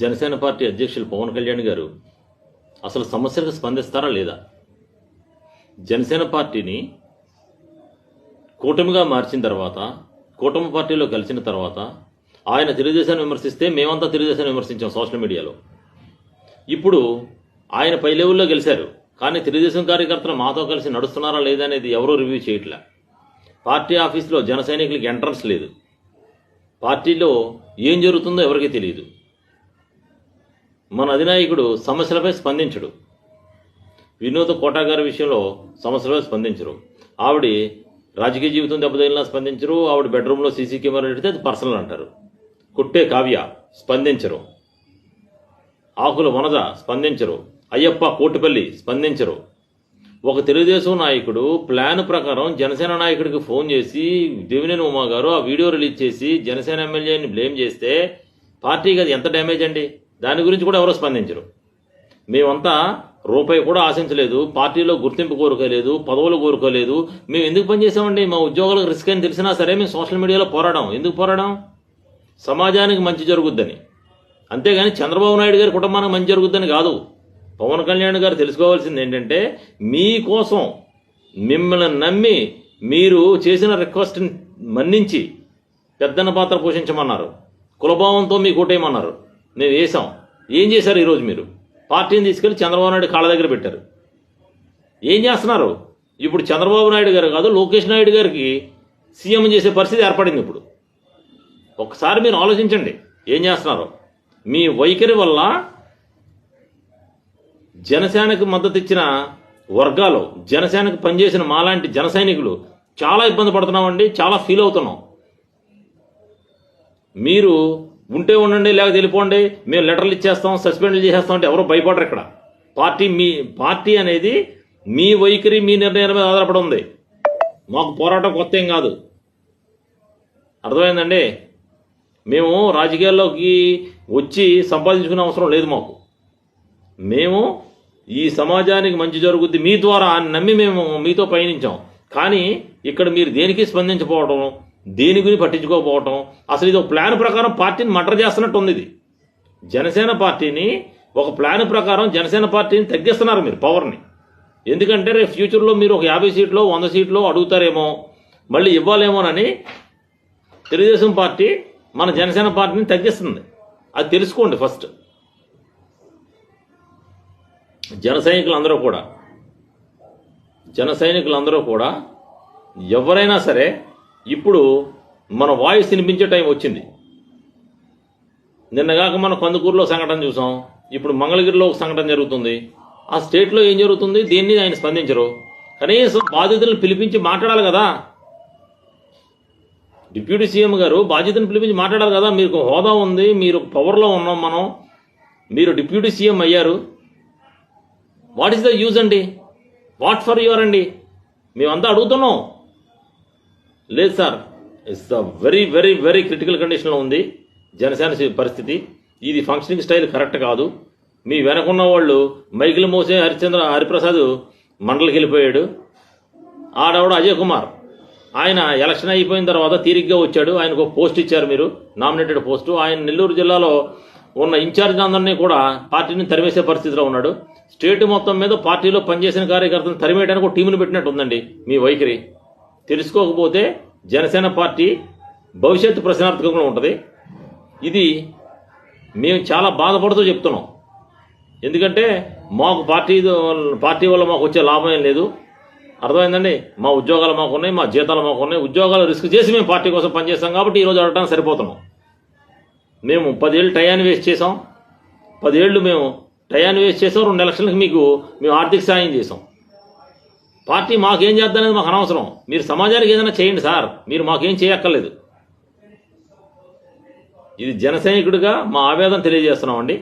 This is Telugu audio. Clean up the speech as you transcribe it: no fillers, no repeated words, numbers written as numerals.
జనసేన పార్టీ అధ్యక్షులు పవన్ కళ్యాణ్ గారు అసలు సమస్యలకు స్పందిస్తారా లేదా? జనసేన పార్టీని కూటమిగా మార్చిన తర్వాత, కూటమి పార్టీలో కలిసిన తర్వాత ఆయన తెలుగుదేశాన్ని విమర్శిస్తే మేమంతా తెలుగుదేశాన్ని విమర్శించాం సోషల్ మీడియాలో. ఇప్పుడు ఆయన పై లెవెల్లో గెలిచారు, కానీ తెలుగుదేశం కార్యకర్తలు మాతో కలిసి నడుస్తున్నారా లేదా అనేది ఎవరూ రివ్యూ చేయట్లే. పార్టీ ఆఫీస్లో జన సైనికులకి ఎంట్రన్స్ లేదు. పార్టీలో ఏం జరుగుతుందో ఎవరికీ తెలియదు. మన అధినాయకుడు సమస్యలపై స్పందించడు. వినోద కోటా గారి విషయంలో సమస్యలపై స్పందించరు. ఆవిడ రాజకీయ జీవితం దెబ్బతగిలినా స్పందించరు. ఆవిడ బెడ్రూమ్లో సీసీ కెమెరా పెడితే అది పర్సనల్ అంటారు. కుట్టే కావ్య స్పందించరు. ఆకుల వనజ స్పందించరు. అయ్యప్ప కోటిపల్లి స్పందించరు. ఒక తెలుగుదేశం నాయకుడు ప్లాన్ ప్రకారం జనసేన నాయకుడికి ఫోన్ చేసి దేవినేని ఉమా గారు ఆ వీడియో రిలీజ్ చేసి జనసేన ఎమ్మెల్యేని బ్లేమ్ చేస్తే పార్టీకి అది ఎంత డ్యామేజ్ అండి? దాని గురించి కూడా ఎవరో స్పందించరు. మేమంతా రూపాయి కూడా ఆశించలేదు, పార్టీలో గుర్తింపు కోరుకోలేదు, పదవులు కోరుకోలేదు. మేము ఎందుకు పనిచేసామండి? మా ఉద్యోగాలకు రిస్క్ అని తెలిసినా సరే మేము సోషల్ మీడియాలో పోరాడాం. ఎందుకు పోరాడాం? సమాజానికి మంచి జరుగుద్దని. అంతేగాని చంద్రబాబు నాయుడు గారి కుటుంబానికి మంచి జరుగుద్దని కాదు. పవన్ కళ్యాణ్ గారు తెలుసుకోవాల్సింది ఏంటంటే, మీకోసం మిమ్మల్ని నమ్మి మీరు చేసిన రిక్వెస్ట్ని మన్నించి పెద్దన్న పాత్ర పోషించమన్నారు. కులభావంతో మీకు ఓటేయమన్నారు. మేము వేసాం. ఏం చేశారు? ఈరోజు మీరు పార్టీని తీసుకెళ్లి చంద్రబాబు నాయుడు కాళ్ళ దగ్గర పెట్టారు. ఏం చేస్తున్నారు? ఇప్పుడు చంద్రబాబు నాయుడు గారు కాదు, లోకేష్ నాయుడు గారికి సీఎం చేసే పరిస్థితి ఏర్పడింది. ఇప్పుడు ఒకసారి మీరు ఆలోచించండి ఏం చేస్తున్నారు. మీ వైఖరి వల్ల జనసేనకు మద్దతు ఇచ్చిన వర్గాలు, జనసేనకు పనిచేసిన మాలాంటి జన సైనికులు చాలా ఇబ్బంది పడుతున్నామండి. చాలా ఫీల్ అవుతున్నాం. మీరు ఉంటే ఉండండి, లేకపోతే వెళ్ళిపోండి, మేము లెటర్లు ఇచ్చేస్తాం, సస్పెండ్లు చేసేస్తాం అంటే ఎవరో భయపడరు. ఇక్కడ పార్టీ అనేది మీ వైఖరి, మీ నిర్ణయాల మీద ఆధారపడి ఉంది. మాకు పోరాటం కొత్త ఏం కాదు. అర్థమైందండి? మేము రాజకీయాల్లోకి వచ్చి సంపాదించుకునే అవసరం లేదు మాకు. మేము ఈ సమాజానికి మంచి జరుగుద్ది మీ ద్వారా అని నమ్మి మేము మీతో పయనించాం. కానీ ఇక్కడ మీరు దేనికి స్పందించకపోవడం, దేని గురించి పట్టించుకోకపోవటం, అసలు ఇది ఒక ప్లాన్ ప్రకారం పార్టీని మర్డర్ చేస్తున్నట్టు ఉంది. ఇది జనసేన పార్టీని ఒక ప్లాన్ ప్రకారం జనసేన పార్టీని తగ్గిస్తున్నారు మీరు పవర్ని. ఎందుకంటే రేపు ఫ్యూచర్లో మీరు ఒక 50 సీట్లు 100 సీట్లు అడుగుతారేమో, మళ్ళీ ఇవ్వాలేమోనని తెలుగుదేశం పార్టీ మన జనసేన పార్టీని తగ్గిస్తుంది. అది తెలుసుకోండి ఫస్ట్. జన సైనికులందరూ కూడా ఎవరైనా సరే ఇప్పుడు మన వాయిస్ వినిపించే టైం వచ్చింది. నిన్నగాక మనం కందుకూరులో సంఘటన చూసాం. ఇప్పుడు మంగళగిరిలో ఒక సంఘటన జరుగుతుంది. ఆ స్టేట్లో ఏం జరుగుతుంది? దీన్ని ఆయన స్పందించరు. కనీసం బాధితులను పిలిపించి మాట్లాడాలి కదా. డిప్యూటీ సీఎం గారు బాధ్యతను పిలిపించి మాట్లాడాలి కదా. మీకు హోదా ఉంది, మీరు పవర్లో ఉన్నాం మనం, మీరు డిప్యూటీ సీఎం అయ్యారు. వాట్ ఈస్ ద యూజ్ అండి? వాట్ ఫర్ యువర్ అండి? మేమంతా అడుగుతున్నాం. లేదు sir, it's the very very very critical కండిషన్లో ఉంది జనసేన పరిస్థితి. ఇది ఫంక్షనింగ్ స్టైల్ కరెక్ట్ కాదు. మీ వెనకున్న వాళ్ళు మైకిల్ మోసే హరిప్రసాద్ మండలికి వెళ్ళిపోయాడు. ఆడవాడు అజయ్ కుమార్, ఆయన ఎలక్షన్ అయిపోయిన తర్వాత తీరిగ్గా వచ్చాడు. ఆయనకు ఒక పోస్ట్ ఇచ్చారు మీరు, నామినేటెడ్ పోస్టు. ఆయన నెల్లూరు జిల్లాలో ఉన్న ఇన్ఛార్జ్ అందరినీ కూడా పార్టీని తరిమేసే పరిస్థితిలో ఉన్నాడు. స్టేట్ మొత్తం మీద పార్టీలో పనిచేసిన కార్యకర్తలను తరిమేయడానికి ఒక టీమును పెట్టినట్టు ఉందండి మీ వైఖరి. తెలుసుకోకపోతే జనసేన పార్టీ భవిష్యత్తు ప్రశ్నార్థకంగా ఉంటుంది. ఇది మేము చాలా బాధపడుతూ చెప్తున్నాం. ఎందుకంటే మాకు పార్టీ వల్ల మాకు వచ్చే లాభం ఏం లేదు. అర్థమైందండి? మా ఉద్యోగాలు మాకు ఉన్నాయి, మా జీతాలు మాకు ఉన్నాయి. ఉద్యోగాలు రిస్క్ చేసి మేము పార్టీ కోసం పనిచేస్తాం కాబట్టి ఈరోజు అడగడానికి సరిపోతున్నాం. మేము 10 ఏళ్ళు టయాన్ని వేస్ట్ చేసాం. 10 ఏళ్ళు మేము టయాన్ని వేస్ట్ చేసాం. 2 ఎలక్షన్లకు మేము ఆర్థిక సాయం చేసాం. పార్టీ మాకేం చేద్దనేది మాకు అనవసరం. మీరు సమాజానికి ఏదైనా చేయండి సార్, మీరు మాకేం చేయక్కర్లేదు. ఇది జన సైనికుడిగా మా ఆవేదన తెలియజేస్తున్నామండి.